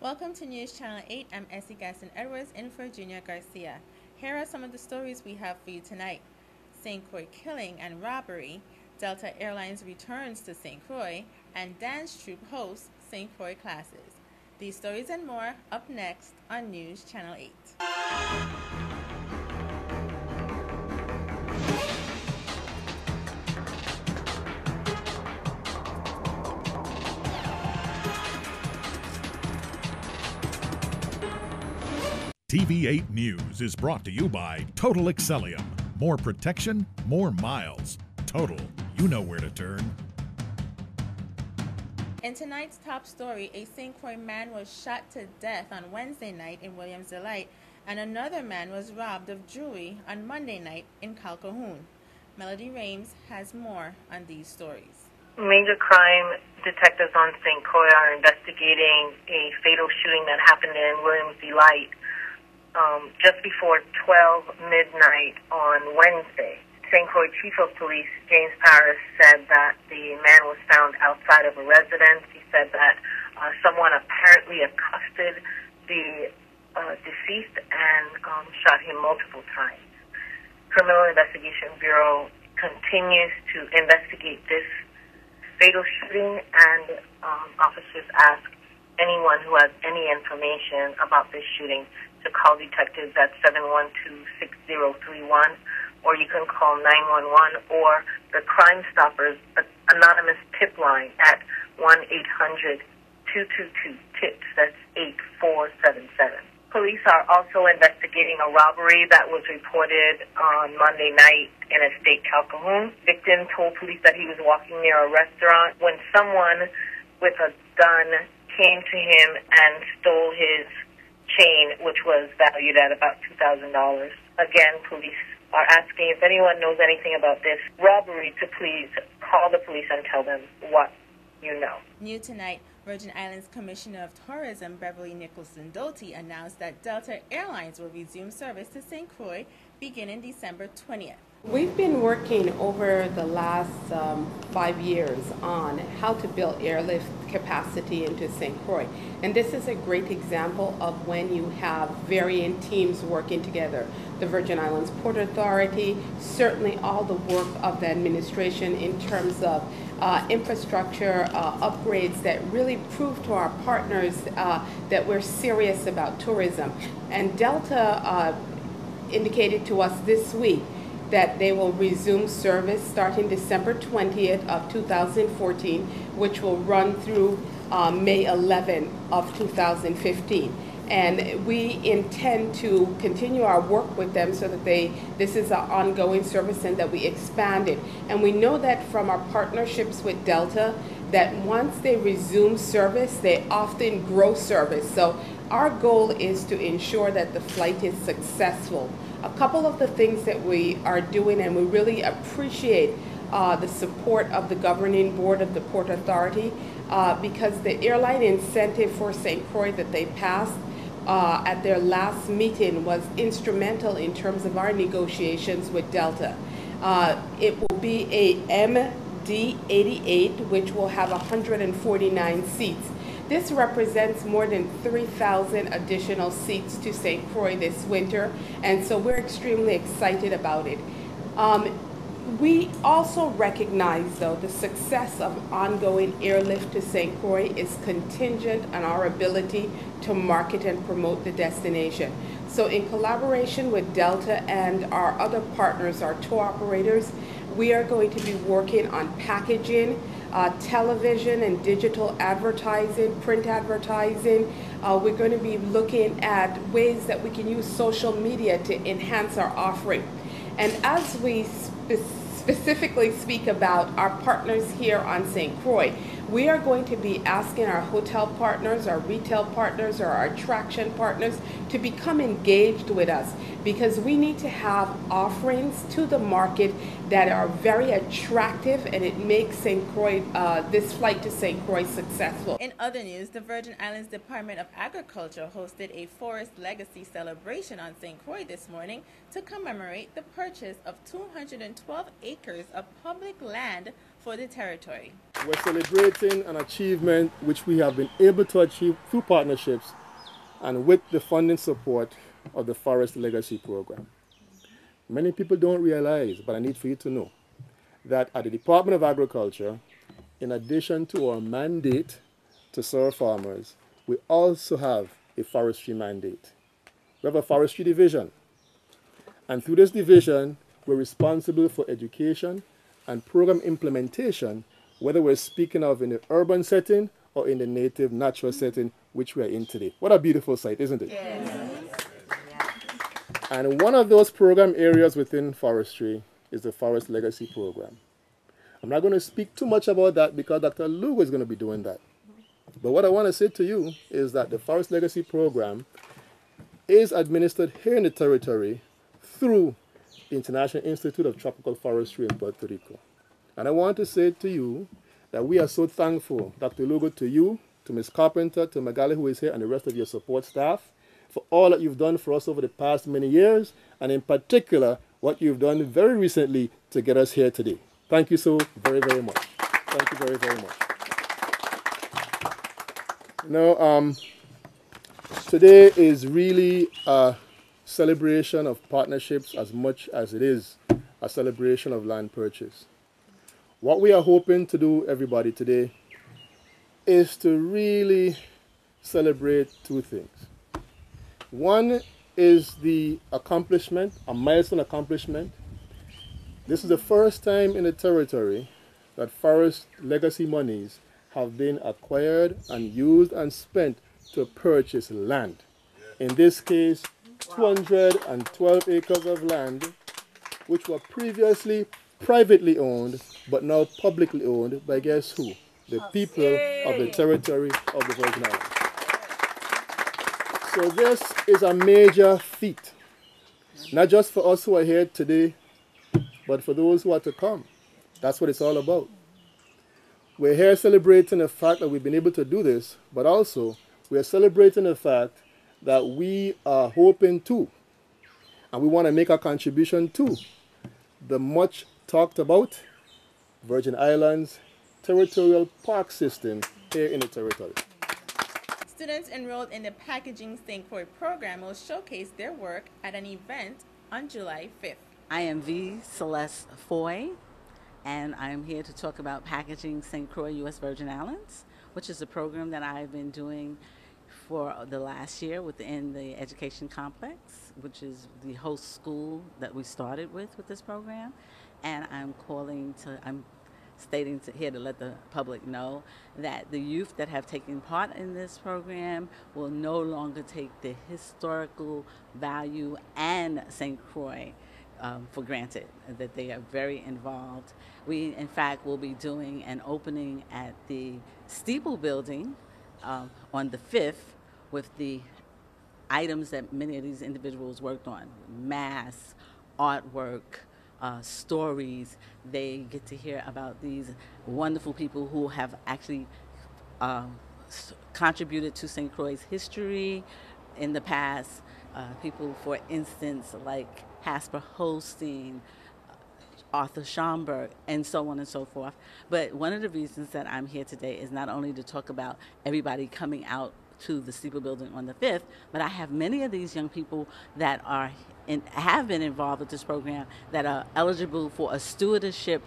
Welcome to News Channel 8. I'm Essie Gaston Edwards in for Junior Garcia. Here are some of the stories we have for you tonight. St Croix killing and robbery, Delta Airlines returns to St Croix, and dance troupe hosts St Croix classes. These stories and more up next on News Channel 8. TV8 News is brought to you by Total Excellium. More protection, more miles. Total, you know where to turn. In tonight's top story, a St Croix man was shot to death on Wednesday night in Williams Delight, and another man was robbed of jewelry on Monday night in Calhoun. Melody Rames has more on these stories. Major crime detectives on St Croix are investigating a fatal shooting that happened in Williams Delight just before 12 midnight on Wednesday. St. Croix Chief of Police James Paris said that the man was found outside of a residence. He said that someone apparently accosted the deceased and shot him multiple times. Criminal Investigation Bureau continues to investigate this fatal shooting, and officers ask anyone who has any information about this shooting to call detectives at 712-6031, or you can call 911 or the Crime Stoppers anonymous tip line at 1-800-222-TIPS. That's 8477. Police are also investigating a robbery that was reported on Monday night in Estate Calhoun. Victim told police that he was walking near a restaurant when someone with a gun came to him and stole his chain, which was valued at about $2,000. Again, police are asking if anyone knows anything about this robbery to please call the police and tell them what you know. New tonight, Virgin Islands Commissioner of Tourism Beverly Nicholson Doty announced that Delta Airlines will resume service to St. Croix beginning December 20th. We've been working over the last 5 years on how to build airlift capacity into St. Croix. And this is a great example of when you have varying teams working together. The Virgin Islands Port Authority, certainly all the work of the administration in terms of infrastructure upgrades that really prove to our partners that we're serious about tourism. And Delta indicated to us this week that they will resume service starting December 20th of 2014, which will run through May 11th of 2015. And we intend to continue our work with them so that this is an ongoing service and that we expand it. And we know that from our partnerships with Delta, that once they resume service, they often grow service. So our goal is to ensure that the flight is successful. A couple of the things that we are doing, and we really appreciate the support of the governing board of the Port Authority, because the airline incentive for St. Croix that they passed at their last meeting was instrumental in terms of our negotiations with Delta. It will be a MD-88, which will have 149 seats. This represents more than 3,000 additional seats to St. Croix this winter, and so we're extremely excited about it. We also recognize, though, the success of ongoing airlift to St. Croix is contingent on our ability to market and promote the destination. So in collaboration with Delta and our other partners, our tour operators, we are going to be working on packaging, television and digital advertising, print advertising. We're going to be looking at ways that we can use social media to enhance our offering. And as we specifically speak about our partners here on St. Croix, we are going to be asking our hotel partners, our retail partners, or our attraction partners to become engaged with us, because we need to have offerings to the market that are very attractive, and it makes St. Croix, this flight to St. Croix successful. In other news, the Virgin Islands Department of Agriculture hosted a Forest Legacy celebration on St. Croix this morning to commemorate the purchase of 212 acres of public land for the territory. we're celebrating an achievement which we have been able to achieve through partnerships and with the funding support of the Forest Legacy Program. Many people don't realize, but I need for you to know, that at the Department of Agriculture, in addition to our mandate to serve farmers, we also have a forestry mandate. We have a forestry division. And through this division, we're responsible for education and program implementation, whether we're speaking of in the urban setting or in the native natural setting, which we are in today. What a beautiful sight, isn't it? Yes. And one of those program areas within forestry is the Forest Legacy Program. I'm not going to speak too much about that because Dr. Lugo is going to be doing that. But what I want to say to you is that the Forest Legacy Program is administered here in the territory through the International Institute of Tropical Forestry in Puerto Rico. And I want to say to you that we are so thankful, Dr. Lugo, to you, to Ms. Carpenter, to Magali, who is here, and the rest of your support staff, for all that you've done for us over the past many years, and in particular, what you've done very recently to get us here today. Thank you so very, very much. Thank you very, very much. Now, today is really a celebration of partnerships as much as it is a celebration of land purchase. What we are hoping to do, everybody, today is to really celebrate two things. One is the accomplishment, a milestone accomplishment. This is the first time in the territory that forest legacy monies have been acquired and used and spent to purchase land. In this case, 212 acres of land, which were previously privately owned, but now publicly owned by guess who? The people of the territory of the Virgin Islands. So this is a major feat, not just for us who are here today, but for those who are to come. That's what it's all about. We're here celebrating the fact that we've been able to do this, but also we're celebrating the fact that we are hoping to, and we want to make a contribution to, the much talked about Virgin Islands territorial park system here in the territory. Students enrolled in the Packaging St. Croix program will showcase their work at an event on July 5th. I am V. Celeste Foy, and I am here to talk about Packaging St. Croix, U.S. Virgin Islands, which is a program that I've been doing for the last year within the education complex, which is the host school that we started with this program. And I'm stating here to let the public know that the youth that have taken part in this program will no longer take the historical value and St. Croix for granted, that they are very involved. We, in fact, will be doing an opening at the Steeple building on the 5th with the items that many of these individuals worked on: masks, artwork, stories. They get to hear about these wonderful people who have actually contributed to St. Croix's history in the past. People, for instance, like Hasper Holstein, Arthur Schomburg, and so on and so forth. But one of the reasons that I'm here today is not only to talk about everybody coming out to the Steeple building on the 5th, but I have many of these young people that have been involved with this program that are eligible for a stewardship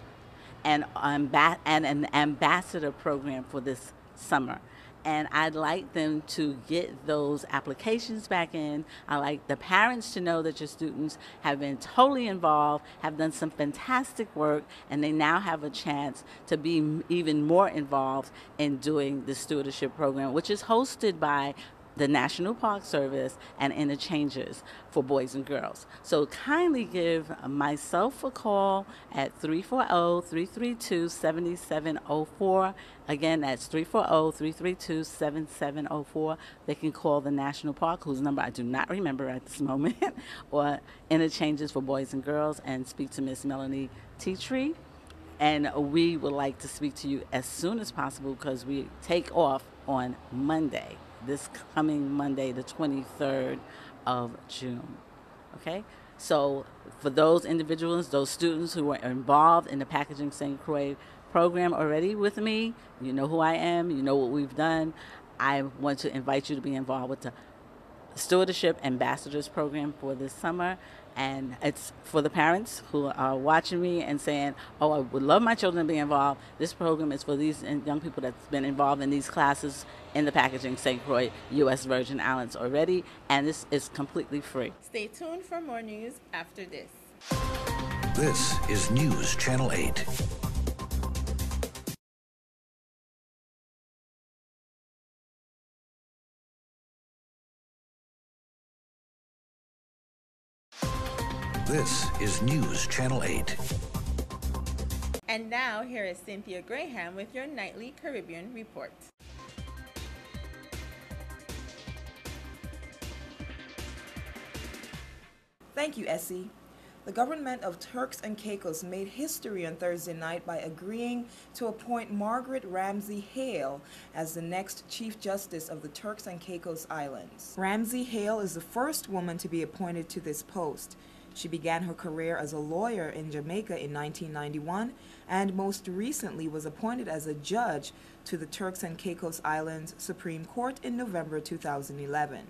and an ambassador program for this summer. And I'd like them to get those applications back in. I'd like the parents to know that your students have been totally involved, have done some fantastic work, and they now have a chance to be even more involved in doing the stewardship program, which is hosted by the National Park Service and interchanges for boys and girls. So kindly give myself a call at 340-332-7704. Again, that's 340-332-7704. They can call the National Park, whose number I do not remember at this moment, or interchanges for boys and girls, and speak to Miss Melanie Teatree. And we would like to speak to you as soon as possible because we take off on Monday. This coming Monday, the 23rd of June, okay? So for those individuals, those students who were involved in the Packaging St. Croix program already with me. You know who I am. You know what we've done. I want to invite you to be involved with the Stewardship Ambassadors Program for this summer. And it's for the parents who are watching me and saying, oh, I would love my children to be involved. This program is for these young people that's been involved in these classes in the packaging St. Croix, U.S. Virgin Islands already, and this is completely free. Stay tuned for more news after this. This is News Channel 8. This is News Channel 8. And now, here is Cynthia Graham with your nightly Caribbean report. Thank you, Essie. The government of Turks and Caicos made history on Thursday night by agreeing to appoint Margaret Ramsey Hale as the next Chief Justice of the Turks and Caicos Islands. Ramsey Hale is the first woman to be appointed to this post. She began her career as a lawyer in Jamaica in 1991 and most recently was appointed as a judge to the Turks and Caicos Islands Supreme Court in November 2011.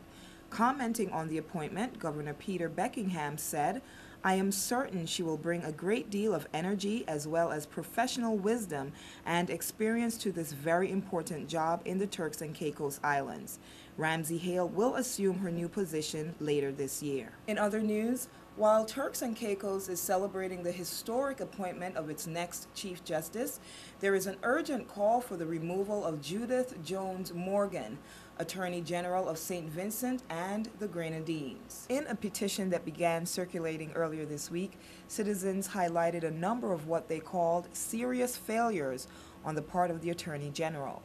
Commenting on the appointment, Governor Peter Beckingham said, "I am certain she will bring a great deal of energy as well as professional wisdom and experience to this very important job in the Turks and Caicos Islands." Ramsey Hale will assume her new position later this year. In other news, while Turks and Caicos is celebrating the historic appointment of its next Chief Justice, there is an urgent call for the removal of Judith Jones Morgan, Attorney General of St. Vincent and the Grenadines. In a petition that began circulating earlier this week, citizens highlighted a number of what they called serious failures on the part of the Attorney General.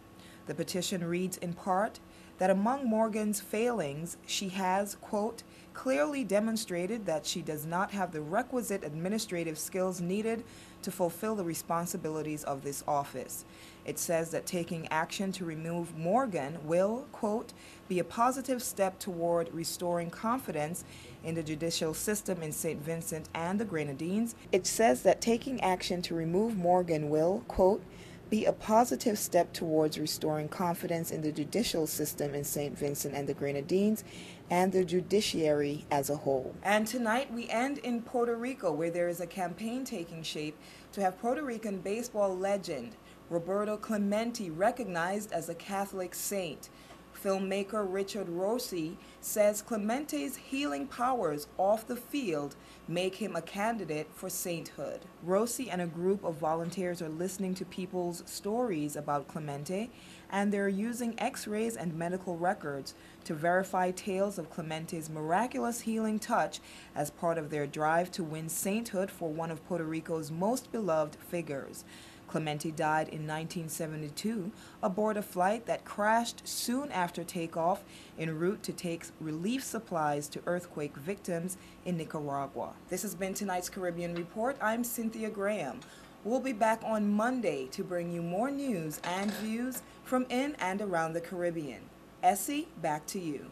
The petition reads in part that among Morgan's failings, she has, quote, clearly demonstrated that she does not have the requisite administrative skills needed to fulfill the responsibilities of this office. It says that taking action to remove Morgan will, quote, be a positive step toward restoring confidence in the judicial system in St. Vincent and the Grenadines. It says that taking action to remove Morgan will, quote, be a positive step towards restoring confidence in the judicial system in St. Vincent and the Grenadines and the judiciary as a whole. And tonight we end in Puerto Rico, where there is a campaign taking shape to have Puerto Rican baseball legend Roberto Clemente recognized as a Catholic saint. Filmmaker Richard Rossi says Clemente's healing powers off the field make him a candidate for sainthood. Rossi and a group of volunteers are listening to people's stories about Clemente, and they're using x-rays and medical records to verify tales of Clemente's miraculous healing touch as part of their drive to win sainthood for one of Puerto Rico's most beloved figures. Clemente died in 1972 aboard a flight that crashed soon after takeoff en route to take relief supplies to earthquake victims in Nicaragua. This has been tonight's Caribbean Report. I'm Cynthia Graham. We'll be back on Monday to bring you more news and views from in and around the Caribbean. Essie, back to you.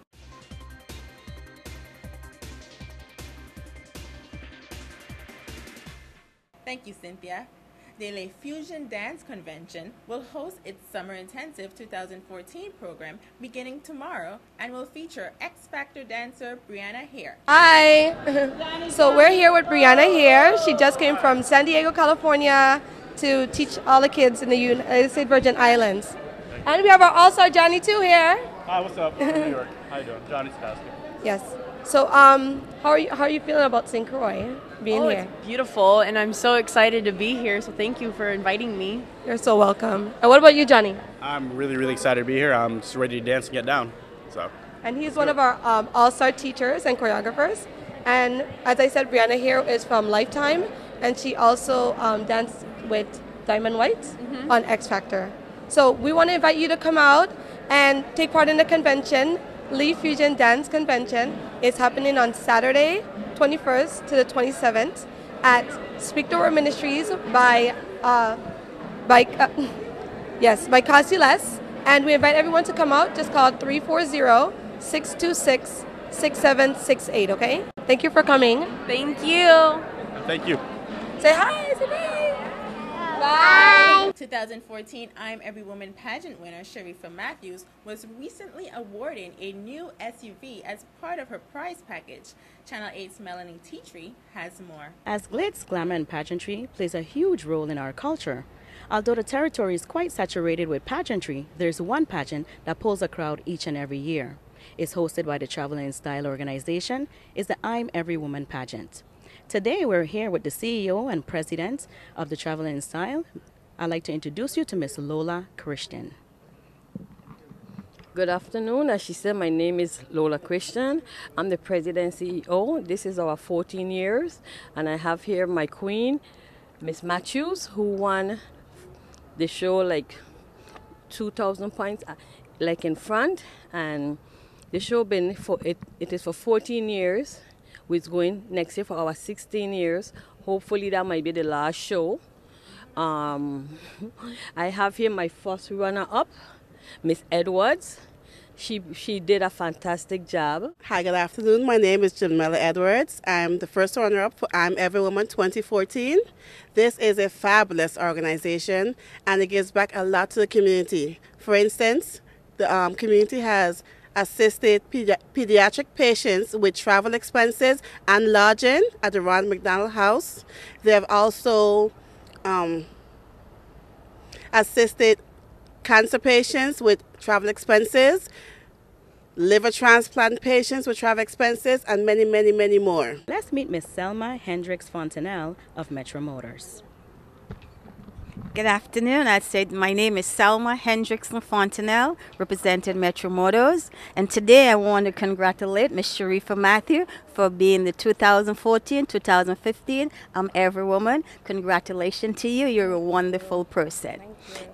Thank you, Cynthia. The Le Fusion Dance Convention will host its Summer Intensive 2014 program beginning tomorrow and will feature X Factor dancer Brianna Hare. Hi! So we're here with Brianna Hare. She just came from San Diego, California to teach all the kids in the United States Virgin Islands. And we have our all-star Johnny too here. Hi, what's up? I'm from New York. How you doing? Johnny Sebastian. Yes. So how are you feeling about St. Croix being here? It's beautiful, and I'm so excited to be here, so thank you for inviting me. You're so welcome. And what about you, Johnny? I'm really excited to be here. I'm just ready to dance and get down. So. And he's one of our all-star teachers and choreographers. And as I said, Brianna here is from Lifetime, and she also danced with Diamond White on X Factor. So we want to invite you to come out and take part in the convention. Le Fusion Dance Convention is happening on Saturday, 21st to the 27th at Speak the Word Ministries by Casiles. And we invite everyone to come out. Just call 340-626-6768, okay? Thank you for coming. Thank you. Thank you. Say hi, say bye. Bye. 2014 I'm Every Woman pageant winner Sharifa Matthews was recently awarded a new SUV as part of her prize package. Channel 8's Melanie Teetry has more. As glitz, glamour, and pageantry plays a huge role in our culture. Although the territory is quite saturated with pageantry, there's one pageant that pulls a crowd each and every year. It's hosted by the Travel and Style organization. It's the I'm Every Woman pageant. Today we're here with the CEO and President of the Travel and Style. I'd like to introduce you to Miss Lola Christian. Good afternoon. As she said, my name is Lola Christian. I'm the President and CEO. This is our 14 years. And I have here my queen, Miss Matthews, who won the show like 2,000 points like in front. And the show been for it is for 14 years. We're going next year for our 16 years. Hopefully that might be the last show. I have here my first runner-up, Miss Edwards. She did a fantastic job. Hi, good afternoon. My name is Jamela Edwards. I'm the first runner-up for I'm Every Woman 2014. This is a fabulous organization, and it gives back a lot to the community. For instance, the community has assisted pediatric patients with travel expenses and lodging at the Ron McDonald House. They have also assisted cancer patients with travel expenses, liver transplant patients with travel expenses, and many, many, many more. Let's meet Miss Selma Hendricks Fontanelle of Metro Motors. Good afternoon. I'd say my name is Selma Hendrickson Fontanelle, representing Metro Motors. And today I want to congratulate Ms. Sharifa Matthew for being the 2014-2015 I'm Every Woman. Congratulations to you. You're a wonderful person.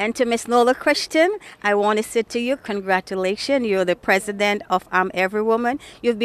And to Ms. Lola Christian, I want to say to you, congratulations. You're the president of I'm Every Woman. You have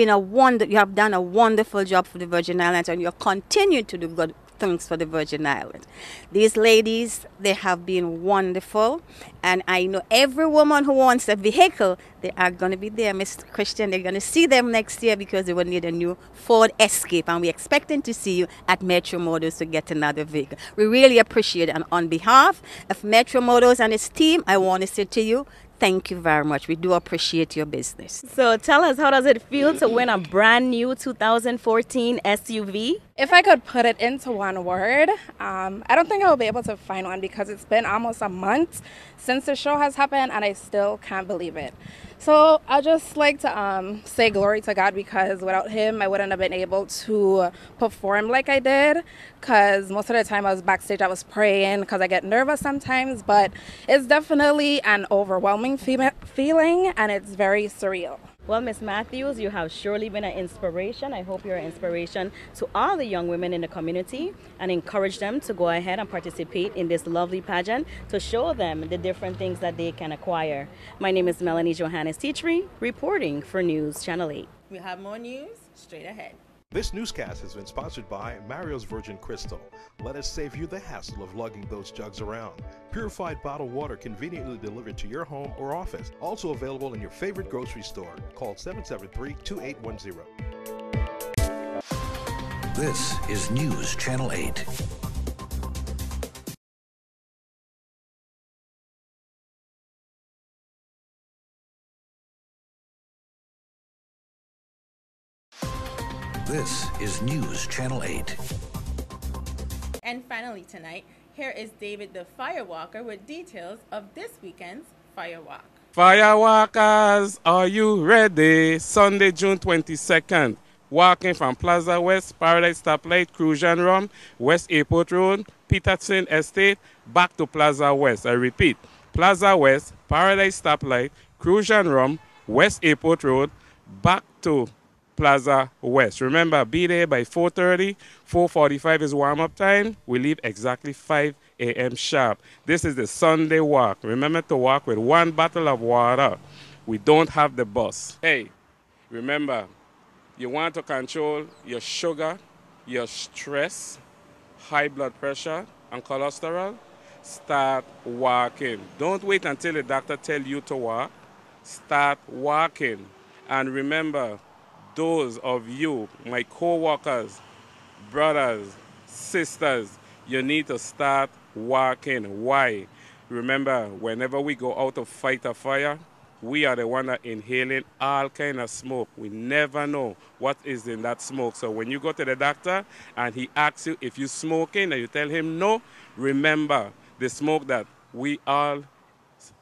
done a wonderful job for the Virgin Islands, and you're continuing to do good things for the Virgin Islands. These ladies, they have been wonderful, and I know every woman who wants a vehicle, they are going to be there, Miss Christian. They're going to see them next year because they will need a new Ford Escape, and we're expecting to see you at Metro Motors to get another vehicle. We really appreciate it, and on behalf of Metro Motors and its team, I want to say to you, thank you very much. We do appreciate your business. So tell us, how does it feel to win a brand new 2014 SUV? If I could put it into one word, I don't think I will be able to find one because it's been almost a month since the show has happened and I still can't believe it. So I just like to say glory to God, because without him I wouldn't have been able to perform like I did, because most of the time I was backstage, I was praying because I get nervous sometimes, but it's definitely an overwhelming feeling and it's very surreal. Well, Miss Matthews, you have surely been an inspiration. I hope you're an inspiration to all the young women in the community and encourage them to go ahead and participate in this lovely pageant to show them the different things that they can acquire. My name is Melanie Johannes Teetry, reporting for News Channel 8. We have more news straight ahead. This newscast has been sponsored by Mario's Virgin Crystal. Let us save you the hassle of lugging those jugs around. Purified bottled water conveniently delivered to your home or office. Also available in your favorite grocery store. Call 773-2810. This is News Channel 8. This is News Channel 8. And finally tonight, here is David the Firewalker with details of this weekend's Firewalk. Firewalkers, are you ready? Sunday, June 22nd. Walking from Plaza West, Paradise Stoplight, Crucian Rum, West Airport Road, Peterson Estate, back to Plaza West. I repeat, Plaza West, Paradise Stoplight, Crucian Rum, West Airport Road, back to Plaza West. Remember, be there by 4:30. 4:45 is warm-up time. We leave exactly 5 a.m. sharp. This is the Sunday walk. Remember to walk with 1 bottle of water. We don't have the bus. Hey, remember, you want to control your sugar, your stress, high blood pressure, and cholesterol? Start walking. Don't wait until the doctor tells you to walk. Start walking. And remember, those of you, my co-workers, brothers, sisters, you need to start walking. Why? Remember, whenever we go out to fight a fire, we are the one that inhaling all kind of smoke. We never know what is in that smoke. So when you go to the doctor and he asks you if you're smoking and you tell him no, remember the smoke that we all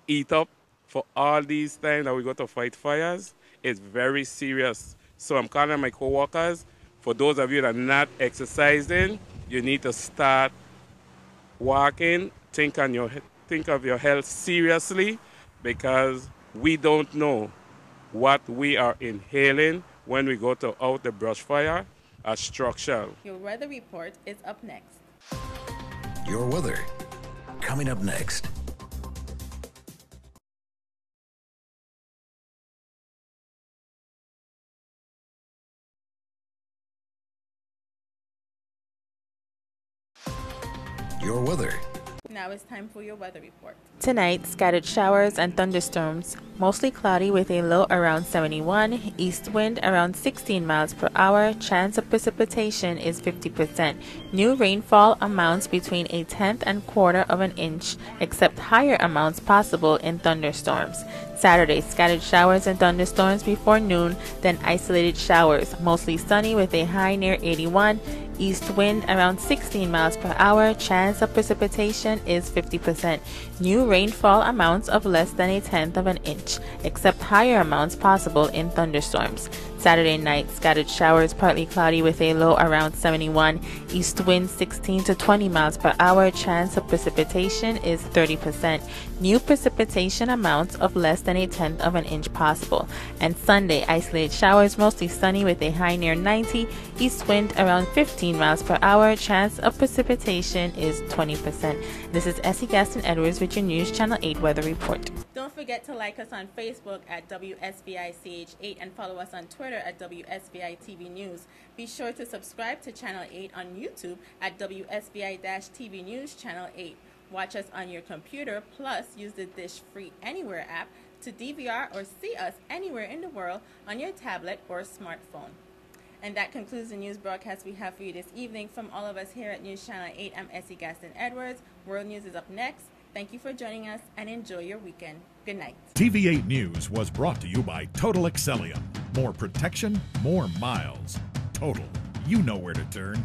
eat up for all these times that we go to fight fires is very serious. So I'm calling my co-workers, for those of you that are not exercising, you need to start walking. Think of your health seriously, because we don't know what we are inhaling when we go to out the brush fire or structure. Your weather report is up next. Your weather coming up next. Your weather. Now it's time for your weather report. Tonight, scattered showers and thunderstorms. Mostly cloudy with a low around 71. East wind around 16 miles per hour. Chance of precipitation is 50%. New rainfall amounts between a tenth and quarter of an inch, except higher amounts possible in thunderstorms. Saturday, scattered showers and thunderstorms before noon, then isolated showers. Mostly sunny with a high near 81. East wind around 16 miles per hour. Chance of precipitation is 50%. New rainfall amounts of less than a tenth of an inch, except higher amounts possible in thunderstorms. Saturday night, scattered showers, partly cloudy with a low around 71. East wind 16 to 20 miles per hour. Chance of precipitation is 30%. New precipitation amounts of less than a tenth of an inch possible. And Sunday, isolated showers, mostly sunny with a high near 90. East wind around 15 miles per hour. Chance of precipitation is 20%. This is Essie Gaston Edwards with your News Channel 8 weather report. Don't forget to like us on Facebook at WSVI-CH8 and follow us on Twitter at WSVI-TV News. Be sure to subscribe to Channel 8 on YouTube at WSVI-TV News Channel 8. Watch us on your computer, plus use the Dish Free Anywhere app to DVR or see us anywhere in the world on your tablet or smartphone. And that concludes the news broadcast we have for you this evening. From all of us here at News Channel 8, I'm Essie Gaston Edwards. World News is up next. Thank you for joining us and enjoy your weekend. Good night. TV8 News was brought to you by Total Excellium. More protection, more miles. Total. You know where to turn.